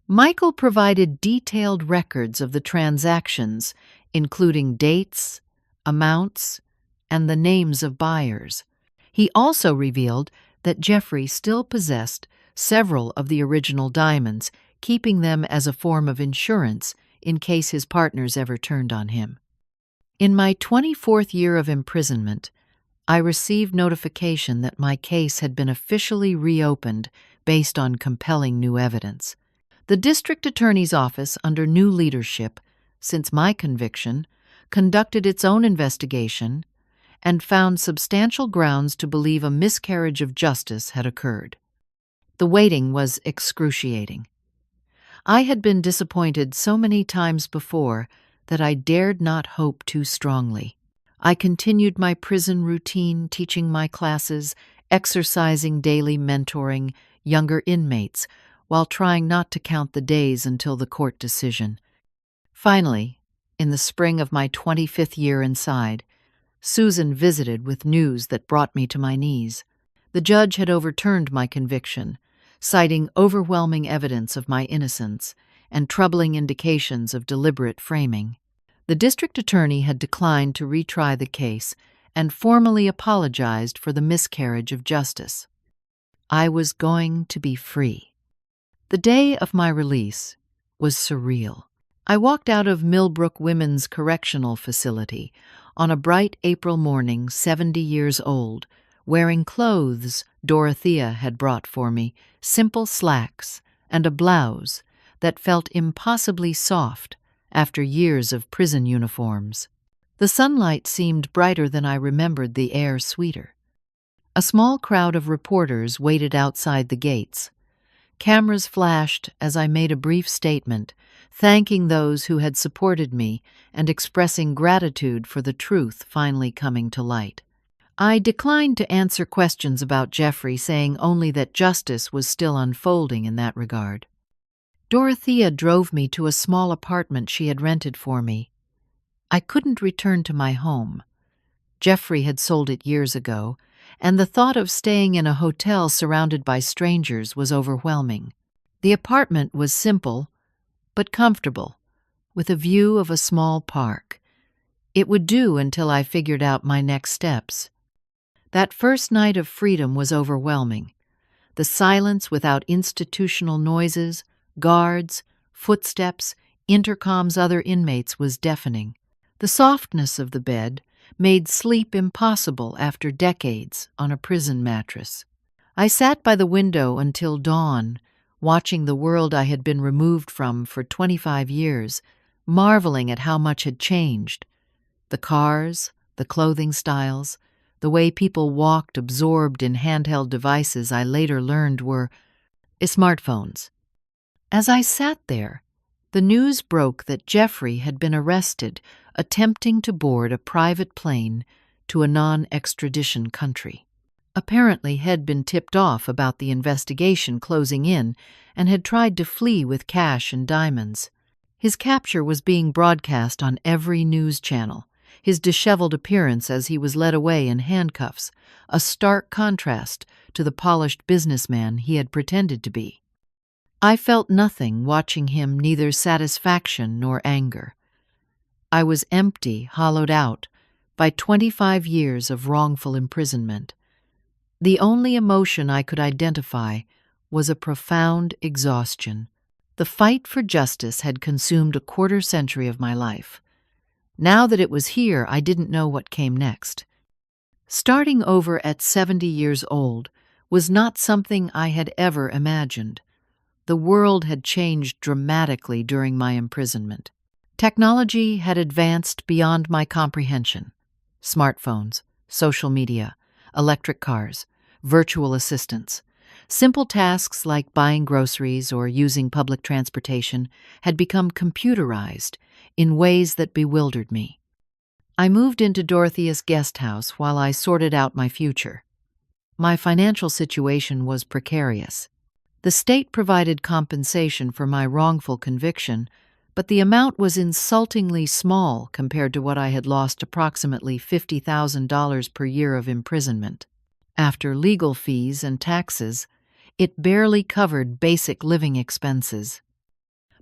S1: Michael provided detailed records of the transactions, including dates, amounts, and the names of buyers. He also revealed that Jeffrey still possessed several of the original diamonds, keeping them as a form of insurance in case his partners ever turned on him. In my 24th year of imprisonment, I received notification that my case had been officially reopened based on compelling new evidence. The district attorney's office, under new leadership, since my conviction, conducted its own investigation and found substantial grounds to believe a miscarriage of justice had occurred. The waiting was excruciating. I had been disappointed so many times before that I dared not hope too strongly. I continued my prison routine, teaching my classes, exercising daily, mentoring younger inmates, while trying not to count the days until the court decision. Finally, in the spring of my 25th year inside, Susan visited with news that brought me to my knees. The judge had overturned my conviction, citing overwhelming evidence of my innocence and troubling indications of deliberate framing. The district attorney had declined to retry the case and formally apologized for the miscarriage of justice. I was going to be free. The day of my release was surreal. I walked out of Millbrook Women's Correctional Facility on a bright April morning, 70 years old, wearing clothes Dorothea had brought for me, simple slacks and a blouse that felt impossibly soft after years of prison uniforms. The sunlight seemed brighter than I remembered, the air sweeter. A small crowd of reporters waited outside the gates. Cameras flashed as I made a brief statement, thanking those who had supported me and expressing gratitude for the truth finally coming to light. I declined to answer questions about Jeffrey, saying only that justice was still unfolding in that regard. Dorothea drove me to a small apartment she had rented for me. I couldn't return to my home. Jeffrey had sold it years ago, and the thought of staying in a hotel surrounded by strangers was overwhelming. The apartment was simple, but comfortable, with a view of a small park. It would do until I figured out my next steps. That first night of freedom was overwhelming. The silence without institutional noises, guards, footsteps, intercoms other inmates was deafening. The softness of the bed made sleep impossible after decades on a prison mattress. I sat by the window until dawn, watching the world I had been removed from for 25 years, marveling at how much had changed. The cars, the clothing styles, the way people walked absorbed in handheld devices I later learned were smartphones. As I sat there, the news broke that Jeffrey had been arrested attempting to board a private plane to a non-extradition country. Apparently had been tipped off about the investigation closing in and had tried to flee with cash and diamonds. His capture was being broadcast on every news channel, his disheveled appearance as he was led away in handcuffs, a stark contrast to the polished businessman he had pretended to be. I felt nothing watching him, neither satisfaction nor anger. I was empty, hollowed out by 25 years of wrongful imprisonment. The only emotion I could identify was a profound exhaustion. The fight for justice had consumed a quarter-century of my life. Now that it was here, I didn't know what came next. Starting over at 70 years old was not something I had ever imagined. The world had changed dramatically during my imprisonment. Technology had advanced beyond my comprehension. Smartphones, social media, electric cars, virtual assistants. Simple tasks like buying groceries or using public transportation had become computerized in ways that bewildered me. I moved into Dorothea's guest house while I sorted out my future. My financial situation was precarious. The state provided compensation for my wrongful conviction, but the amount was insultingly small compared to what I had lost, approximately $50,000 per year of imprisonment. After legal fees and taxes, it barely covered basic living expenses.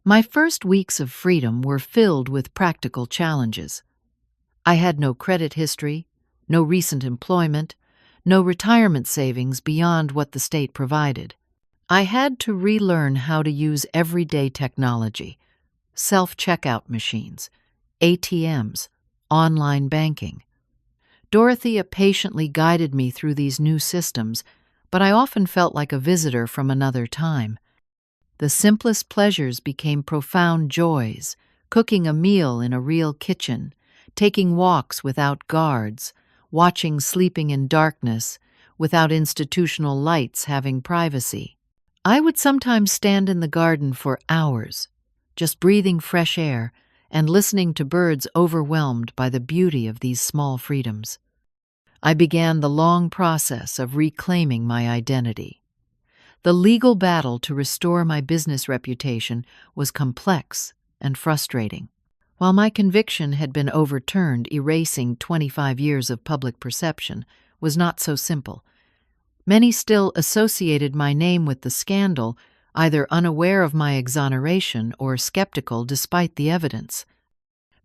S1: My first weeks of freedom were filled with practical challenges. I had no credit history, no recent employment, no retirement savings beyond what the state provided. I had to relearn how to use everyday technology, self-checkout machines, ATMs, online banking. Dorothea patiently guided me through these new systems, but I often felt like a visitor from another time. The simplest pleasures became profound joys: cooking a meal in a real kitchen, taking walks without guards, watching sleeping in darkness, without institutional lights having privacy. I would sometimes stand in the garden for hours, just breathing fresh air and listening to birds, overwhelmed by the beauty of these small freedoms. I began the long process of reclaiming my identity. The legal battle to restore my business reputation was complex and frustrating. While my conviction had been overturned, erasing 25 years of public perception was not so simple. Many still associated my name with the scandal, either unaware of my exoneration or skeptical despite the evidence.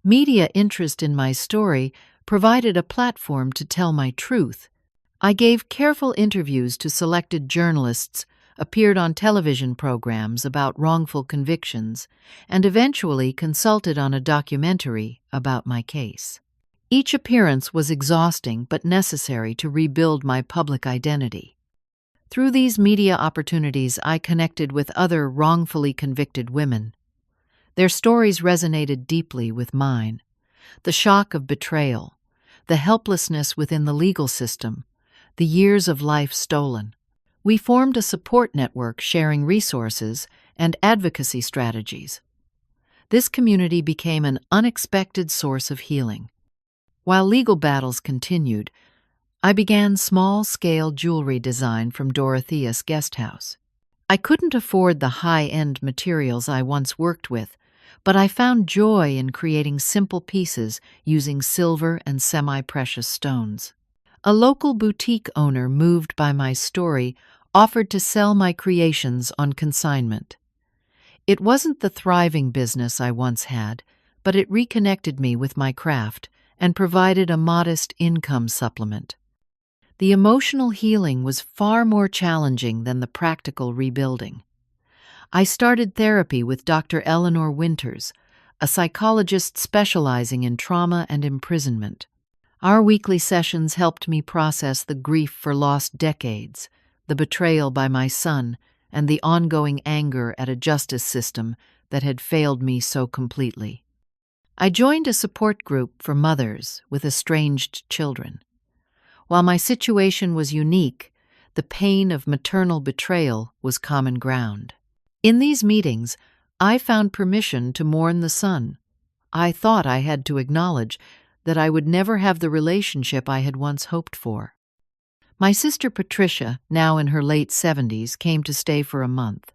S1: Media interest in my story provided a platform to tell my truth. I gave careful interviews to selected journalists, appeared on television programs about wrongful convictions, and eventually consulted on a documentary about my case. Each appearance was exhausting but necessary to rebuild my public identity. Through these media opportunities, I connected with other wrongfully convicted women. Their stories resonated deeply with mine. The shock of betrayal, the helplessness within the legal system, the years of life stolen. We formed a support network sharing resources and advocacy strategies. This community became an unexpected source of healing. While legal battles continued, I began small-scale jewelry design from Dorothea's guest house. I couldn't afford the high-end materials I once worked with, but I found joy in creating simple pieces using silver and semi-precious stones. A local boutique owner moved by my story offered to sell my creations on consignment. It wasn't the thriving business I once had, but it reconnected me with my craft and provided a modest income supplement. The emotional healing was far more challenging than the practical rebuilding. I started therapy with Dr. Eleanor Winters, a psychologist specializing in trauma and imprisonment. Our weekly sessions helped me process the grief for lost decades, the betrayal by my son, and the ongoing anger at a justice system that had failed me so completely. I joined a support group for mothers with estranged children. While my situation was unique, the pain of maternal betrayal was common ground. In these meetings, I found permission to mourn the son. I thought I had to acknowledge that I would never have the relationship I had once hoped for. My sister Patricia, now in her late 70s, came to stay for a month.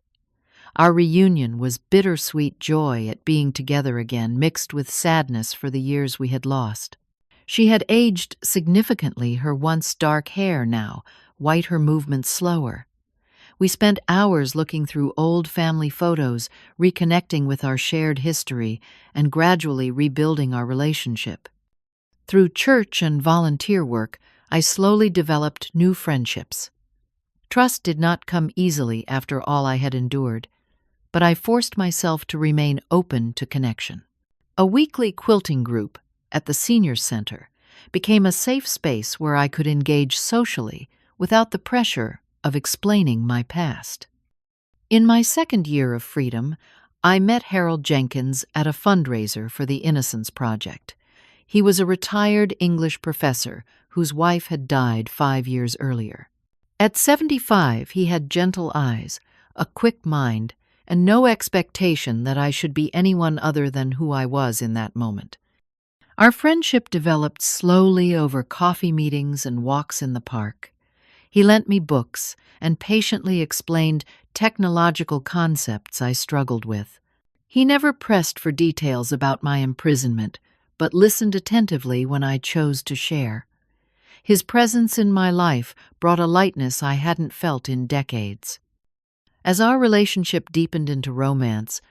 S1: Our reunion was bittersweet joy at being together again, mixed with sadness for the years we had lost. She had aged significantly, her once dark hair now, white, her movements slower. We spent hours looking through old family photos, reconnecting with our shared history, and gradually rebuilding our relationship. Through church and volunteer work, I slowly developed new friendships. Trust did not come easily after all I had endured, but I forced myself to remain open to connection. A weekly quilting group at the Senior Center became a safe space where I could engage socially without the pressure of explaining my past. In my second year of freedom, I met Harold Jenkins at a fundraiser for the Innocence Project. He was a retired English professor whose wife had died 5 years earlier. At 75, he had gentle eyes, a quick mind, and no expectation that I should be anyone other than who I was in that moment. Our friendship developed slowly over coffee meetings and walks in the park. He lent me books and patiently explained technological concepts I struggled with. He never pressed for details about my imprisonment, but listened attentively when I chose to share. His presence in my life brought a lightness I hadn't felt in decades. As our relationship deepened into romance,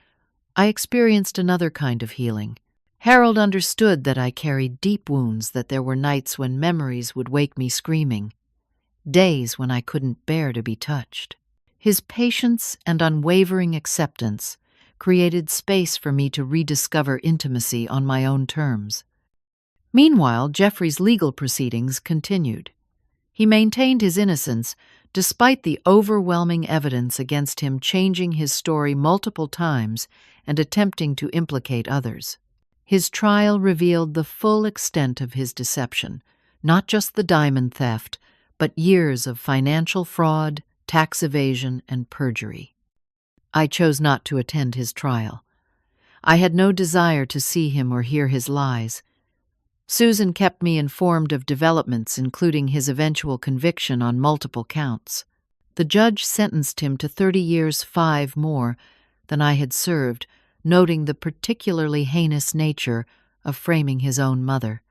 S1: I experienced another kind of healing. Harold understood that I carried deep wounds, that there were nights when memories would wake me screaming, days when I couldn't bear to be touched. His patience and unwavering acceptance created space for me to rediscover intimacy on my own terms. Meanwhile, Jeffrey's legal proceedings continued. He maintained his innocence despite the overwhelming evidence against him, changing his story multiple times and attempting to implicate others. His trial revealed the full extent of his deception, not just the diamond theft, but years of financial fraud, tax evasion, and perjury. I chose not to attend his trial. I had no desire to see him or hear his lies. Susan kept me informed of developments, including his eventual conviction on multiple counts. The judge sentenced him to 30 years, 5 more than I had served, noting the particularly heinous nature of framing his own mother.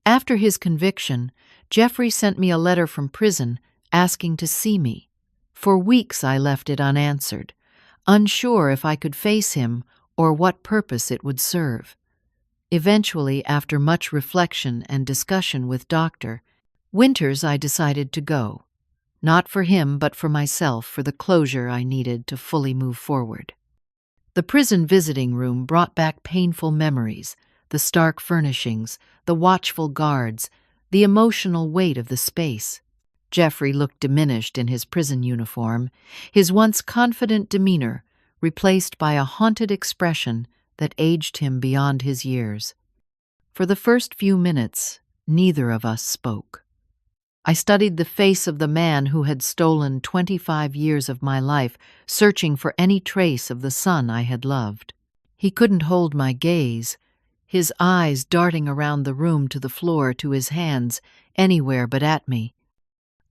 S1: After his conviction, Jeffrey sent me a letter from prison asking to see me. For weeks I left it unanswered, unsure if I could face him or what purpose it would serve. Eventually, after much reflection and discussion with Dr. Winters, I decided to go. Not for him, but for myself, for the closure I needed to fully move forward. The prison visiting room brought back painful memories, the stark furnishings, the watchful guards, the emotional weight of the space. Jeffrey looked diminished in his prison uniform, his once confident demeanor replaced by a haunted expression that aged him beyond his years. For the first few minutes, neither of us spoke. I studied the face of the man who had stolen 25 years of my life, searching for any trace of the son I had loved. He couldn't hold my gaze, his eyes darting around the room, to the floor, to his hands, anywhere but at me.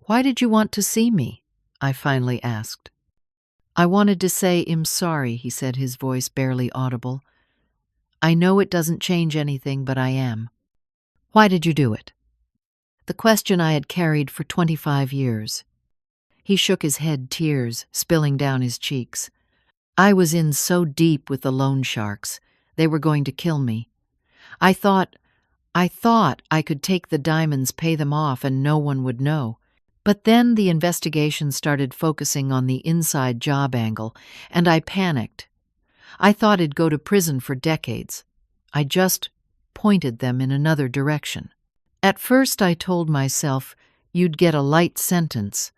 S1: "Why did you want to see me?" I finally asked. I wanted to say, "I'm sorry," he said, his voice barely audible. "I know it doesn't change anything, but I am." "Why did you do it?" The question I had carried for 25 years. He shook his head, tears spilling down his cheeks. "I was in so deep with the loan sharks. They were going to kill me. I thought I could take the diamonds, pay them off, and no one would know. But then the investigation started focusing on the inside job angle, and I panicked. I thought I'd go to prison for decades. I just pointed them in another direction. At first I told myself you'd get a light sentence,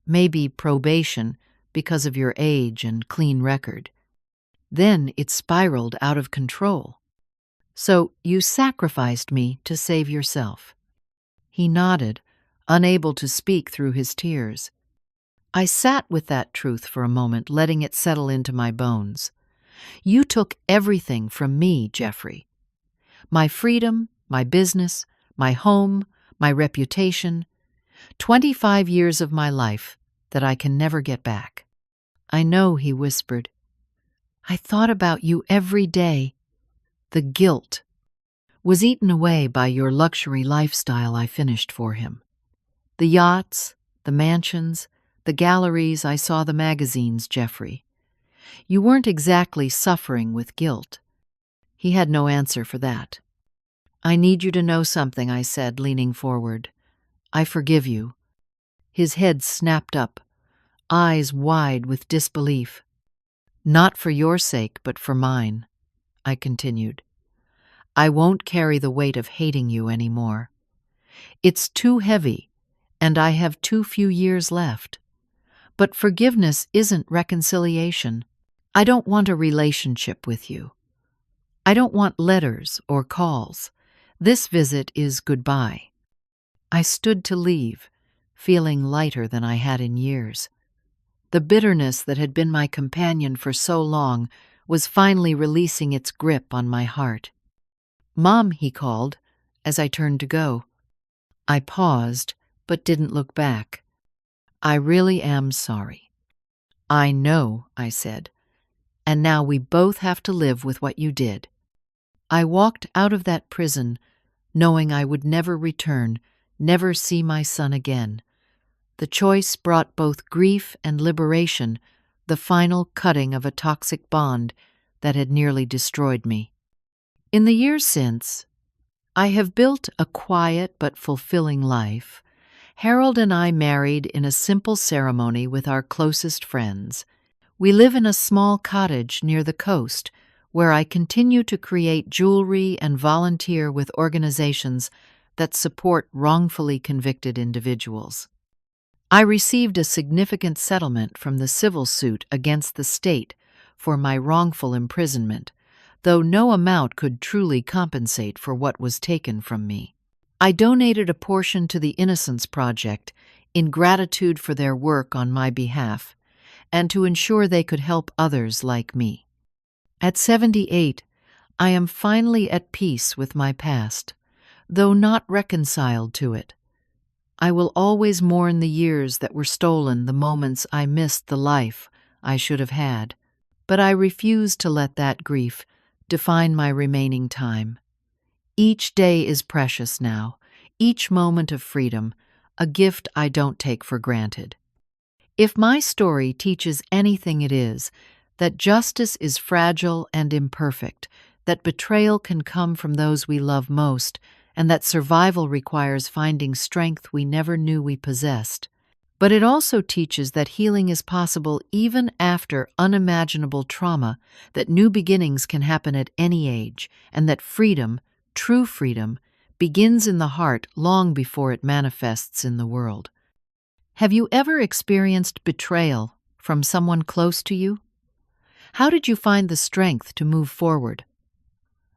S1: maybe probation, because of your age and clean record. Then it spiraled out of control. So you sacrificed me to save yourself." He nodded, unable to speak through his tears. I sat with that truth for a moment, letting it settle into my bones. "You took everything from me, Jeffrey. My freedom, my business, my home, my reputation. 25 years of my life that I can never get back." "I know," he whispered. "I thought about you every day. The guilt was eaten away by your luxury lifestyle I finished for him. The yachts, the mansions, the galleries, I saw the magazines, Jeffrey. You weren't exactly suffering with guilt." He had no answer for that. "I need you to know something," I said, leaning forward. "I forgive you." His head snapped up, eyes wide with disbelief. "Not for your sake, but for mine," I continued. "I won't carry the weight of hating you anymore. It's too heavy, and I have too few years left. But forgiveness isn't reconciliation. I don't want a relationship with you. I don't want letters or calls. This visit is goodbye." I stood to leave, feeling lighter than I had in years. The bitterness that had been my companion for so long was finally releasing its grip on my heart. "Mom," he called, as I turned to go. I paused, but didn't look back. "I really am sorry." "I know," I said, "and now we both have to live with what you did." I walked out of that prison, knowing I would never return, never see my son again. The choice brought both grief and liberation, the final cutting of a toxic bond that had nearly destroyed me. In the years since, I have built a quiet but fulfilling life. Harold and I married in a simple ceremony with our closest friends. We live in a small cottage near the coast, where I continue to create jewelry and volunteer with organizations that support wrongfully convicted individuals. I received a significant settlement from the civil suit against the state for my wrongful imprisonment, though no amount could truly compensate for what was taken from me. I donated a portion to the Innocence Project in gratitude for their work on my behalf and to ensure they could help others like me. At 78, I am finally at peace with my past, though not reconciled to it. I will always mourn the years that were stolen, the moments I missed the life I should have had, but I refuse to let that grief define my remaining time. Each day is precious now, each moment of freedom, a gift I don't take for granted. If my story teaches anything, it is that justice is fragile and imperfect, that betrayal can come from those we love most, and that survival requires finding strength we never knew we possessed. But it also teaches that healing is possible even after unimaginable trauma, that new beginnings can happen at any age, and that freedom, true freedom, begins in the heart long before it manifests in the world. Have you ever experienced betrayal from someone close to you? How did you find the strength to move forward?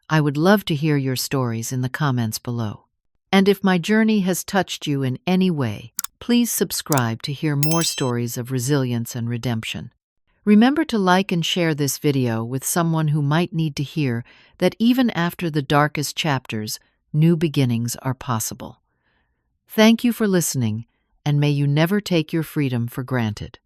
S1: I would love to hear your stories in the comments below. And if my journey has touched you in any way, please subscribe to hear more stories of resilience and redemption. Remember to like and share this video with someone who might need to hear that even after the darkest chapters, new beginnings are possible. Thank you for listening, and may you never take your freedom for granted.